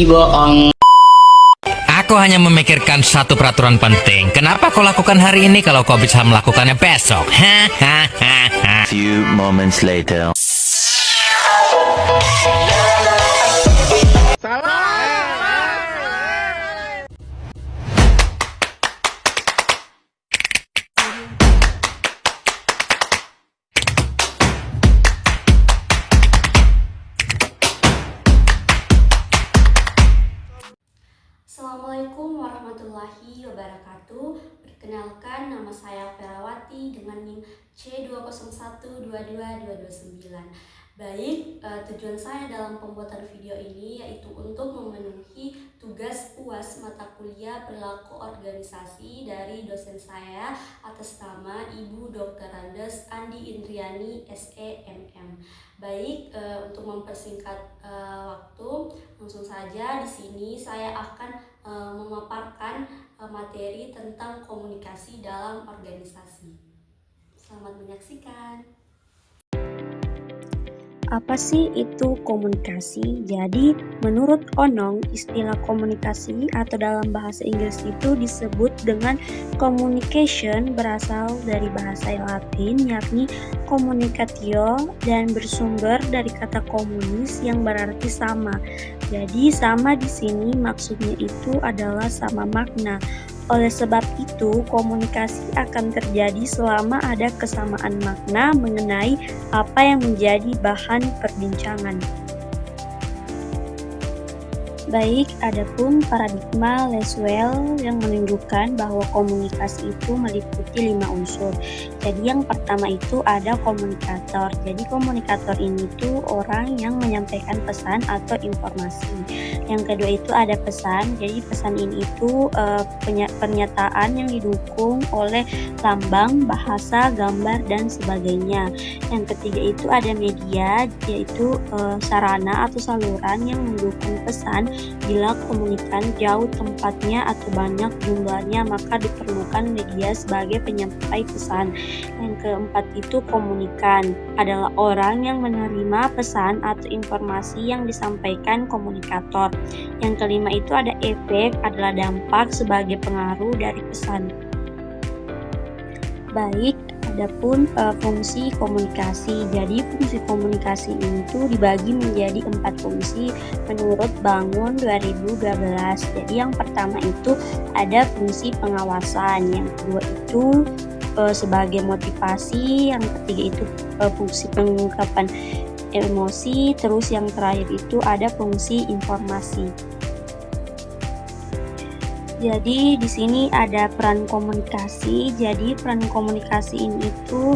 bohong. Aku hanya memikirkan satu peraturan penting. Kenapa kau lakukan hari ini kalau kau bisa melakukannya besok? Few moments later. Assalamualaikum warahmatullahi wabarakatuh. Perkenalkan, nama saya Ferawati dengan NIM C20122229. Baik, tujuan saya dalam pembuatan video ini yaitu untuk memenuhi tugas UAS mata kuliah perilaku organisasi dari dosen saya atas nama Ibu Dr. Andes Andi Indriani SEMM. Baik, untuk mempersingkat waktu, langsung saja di sini saya akan memaparkan materi tentang komunikasi dalam organisasi. Selamat menyaksikan. Apa sih itu komunikasi? Jadi, menurut Onong, istilah komunikasi atau dalam bahasa Inggris itu disebut dengan communication, berasal dari bahasa Latin yakni communicatio dan bersumber dari kata komunis yang berarti sama. Jadi, sama di sini maksudnya itu adalah sama makna. Oleh sebab itu, komunikasi akan terjadi selama ada kesamaan makna mengenai apa yang menjadi bahan perbincangan. Baik, adapun paradigma Lasswell yang menunjukkan bahwa komunikasi itu meliputi 5 unsur. Jadi yang pertama itu ada komunikator. Jadi komunikator ini tuh orang yang menyampaikan pesan atau informasi. Yang kedua itu ada pesan. Jadi pesan ini itu pernyataan yang didukung oleh lambang, bahasa, gambar dan sebagainya. Yang ketiga itu ada media, yaitu sarana atau saluran yang mendukung pesan. Bila komunikan jauh tempatnya atau banyak jumlahnya, maka diperlukan media sebagai penyampai pesan. Yang keempat itu komunikan, adalah orang yang menerima pesan atau informasi yang disampaikan komunikator. Yang kelima itu ada efek, adalah dampak sebagai pengaruh dari pesan. Baik, adapun fungsi komunikasi. Jadi fungsi komunikasi ini tuh dibagi menjadi 4 fungsi menurut Bangun 2012. Jadi yang pertama itu ada fungsi pengawasan, yang kedua itu sebagai motivasi, yang ketiga itu fungsi pengungkapan emosi, terus yang terakhir itu ada fungsi informasi. Jadi di sini ada peran komunikasi. Jadi peran komunikasi ini itu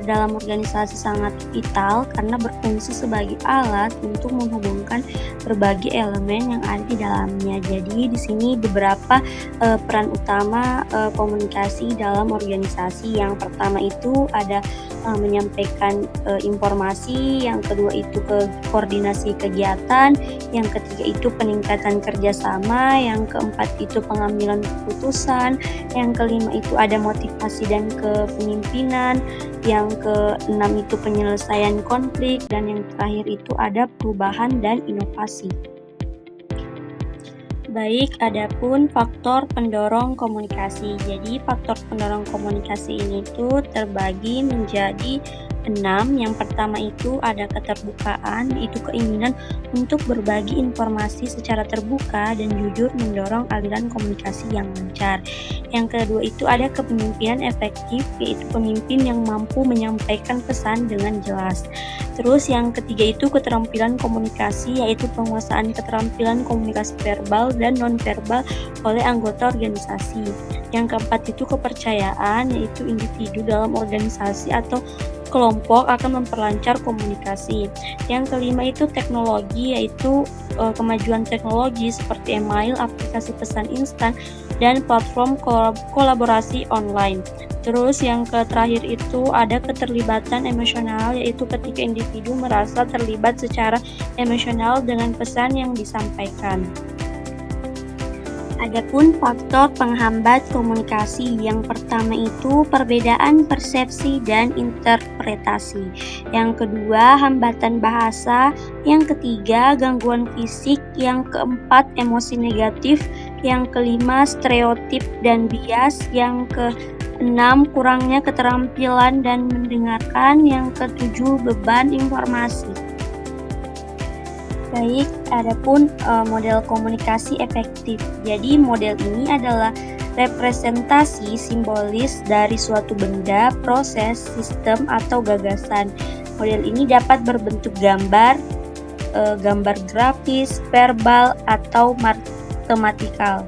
dalam organisasi sangat vital karena berfungsi sebagai alat untuk menghubungkan berbagai elemen yang ada di dalamnya. Jadi di sini beberapa peran utama komunikasi dalam organisasi. Yang pertama itu ada menyampaikan informasi, yang kedua itu koordinasi kegiatan, yang ketiga itu peningkatan kerjasama, yang keempat itu pengambilan keputusan, yang kelima itu ada motivasi dan kepemimpinan, yang keenam itu penyelesaian konflik, dan yang terakhir itu ada perubahan dan inovasi. Baik, adapun faktor pendorong komunikasi. Jadi faktor pendorong komunikasi ini tuh terbagi menjadi 6. Yang pertama itu ada keterbukaan, itu keinginan untuk berbagi informasi secara terbuka dan jujur mendorong aliran komunikasi yang lancar. Yang kedua itu ada kepemimpinan efektif, yaitu pemimpin yang mampu menyampaikan pesan dengan jelas. Terus yang ketiga itu keterampilan komunikasi, yaitu penguasaan keterampilan komunikasi verbal dan non-verbal oleh anggota organisasi. Yang keempat itu kepercayaan, yaitu individu dalam organisasi atau kelompok akan memperlancar komunikasi. Yang kelima itu teknologi, yaitu kemajuan teknologi seperti email, aplikasi pesan instan, dan platform kolaborasi online. Terus yang terakhir itu ada keterlibatan emosional, yaitu ketika individu merasa terlibat secara emosional dengan pesan yang disampaikan. Adapun faktor penghambat komunikasi, yang pertama itu perbedaan persepsi dan interpretasi, yang kedua hambatan bahasa, yang ketiga gangguan fisik, yang keempat emosi negatif, yang kelima stereotip dan bias, yang keenam kurangnya keterampilan dan mendengarkan, yang ketujuh beban informasi. Baik, adapun model komunikasi efektif. Jadi model ini adalah representasi simbolis dari suatu benda, proses, sistem, atau gagasan. Model ini dapat berbentuk gambar, gambar grafis, verbal, atau matematikal.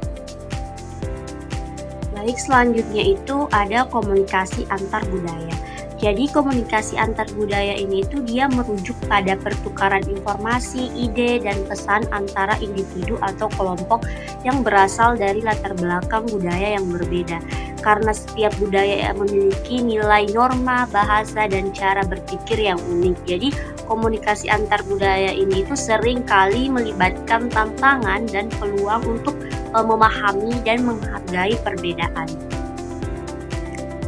Baik, selanjutnya itu ada komunikasi antar budaya. Jadi komunikasi antar budaya ini itu dia merujuk pada pertukaran informasi, ide, dan pesan antara individu atau kelompok yang berasal dari latar belakang budaya yang berbeda. Karena setiap budaya memiliki nilai norma, bahasa, dan cara berpikir yang unik. Jadi komunikasi antar budaya ini itu sering kali melibatkan tantangan dan peluang untuk memahami dan menghargai perbedaan.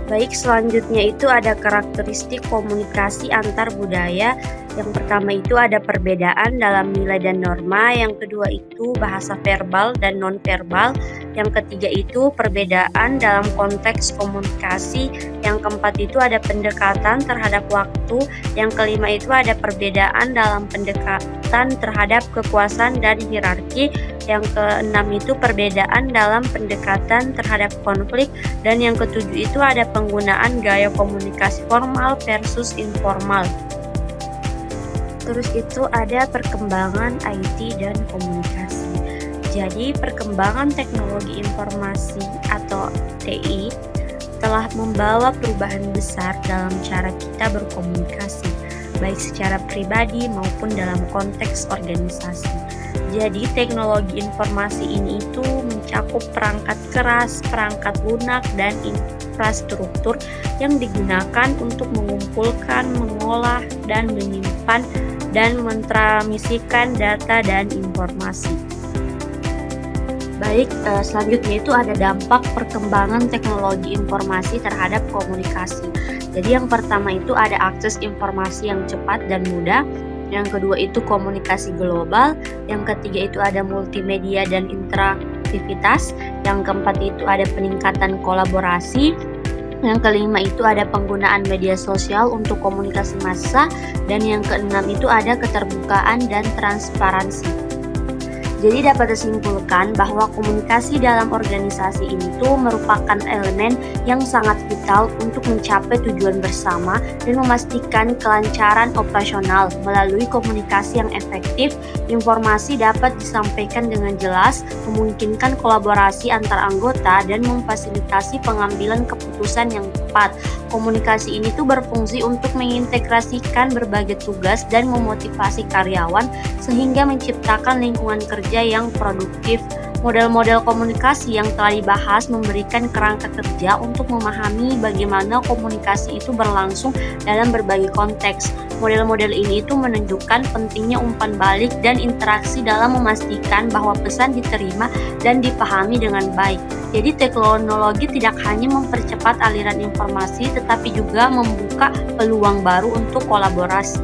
Baik, selanjutnya itu ada karakteristik komunikasi antar budaya. Yang pertama itu ada perbedaan dalam nilai dan norma, yang kedua itu bahasa verbal dan non-verbal, yang ketiga itu perbedaan dalam konteks komunikasi, yang keempat itu ada pendekatan terhadap waktu, yang kelima itu ada perbedaan dalam pendekatan terhadap kekuasaan dan hierarki, yang keenam itu perbedaan dalam pendekatan terhadap konflik, dan yang ketujuh itu ada penggunaan gaya komunikasi formal versus informal. Terus itu ada perkembangan IT dan komunikasi. Jadi perkembangan teknologi informasi atau TI telah membawa perubahan besar dalam cara kita berkomunikasi, baik secara pribadi maupun dalam konteks organisasi. Jadi teknologi informasi ini itu mencakup perangkat keras, perangkat lunak, dan infrastruktur yang digunakan untuk mengumpulkan, mengolah, dan menyimpan dan mentransmisikan data dan informasi. Baik, selanjutnya itu ada dampak perkembangan teknologi informasi terhadap komunikasi. Jadi yang pertama itu ada akses informasi yang cepat dan mudah, yang kedua itu komunikasi global, yang ketiga itu ada multimedia dan interaktivitas, yang keempat itu ada peningkatan kolaborasi, yang kelima itu ada penggunaan media sosial untuk komunikasi massa, dan yang keenam itu ada keterbukaan dan transparansi. Jadi dapat disimpulkan bahwa komunikasi dalam organisasi ini tuh merupakan elemen yang sangat vital untuk mencapai tujuan bersama dan memastikan kelancaran operasional. Melalui komunikasi yang efektif, informasi dapat disampaikan dengan jelas, memungkinkan kolaborasi antar anggota, dan memfasilitasi pengambilan keputusan yang tepat. Komunikasi ini tuh berfungsi untuk mengintegrasikan berbagai tugas dan memotivasi karyawan sehingga menciptakan lingkungan kerja yang produktif. Model-model komunikasi yang telah dibahas memberikan kerangka kerja untuk memahami bagaimana komunikasi itu berlangsung dalam berbagai konteks. Model-model ini itu menunjukkan pentingnya umpan balik dan interaksi dalam memastikan bahwa pesan diterima dan dipahami dengan baik. Jadi teknologi tidak hanya mempercepat aliran informasi, tetapi juga membuka peluang baru untuk kolaborasi.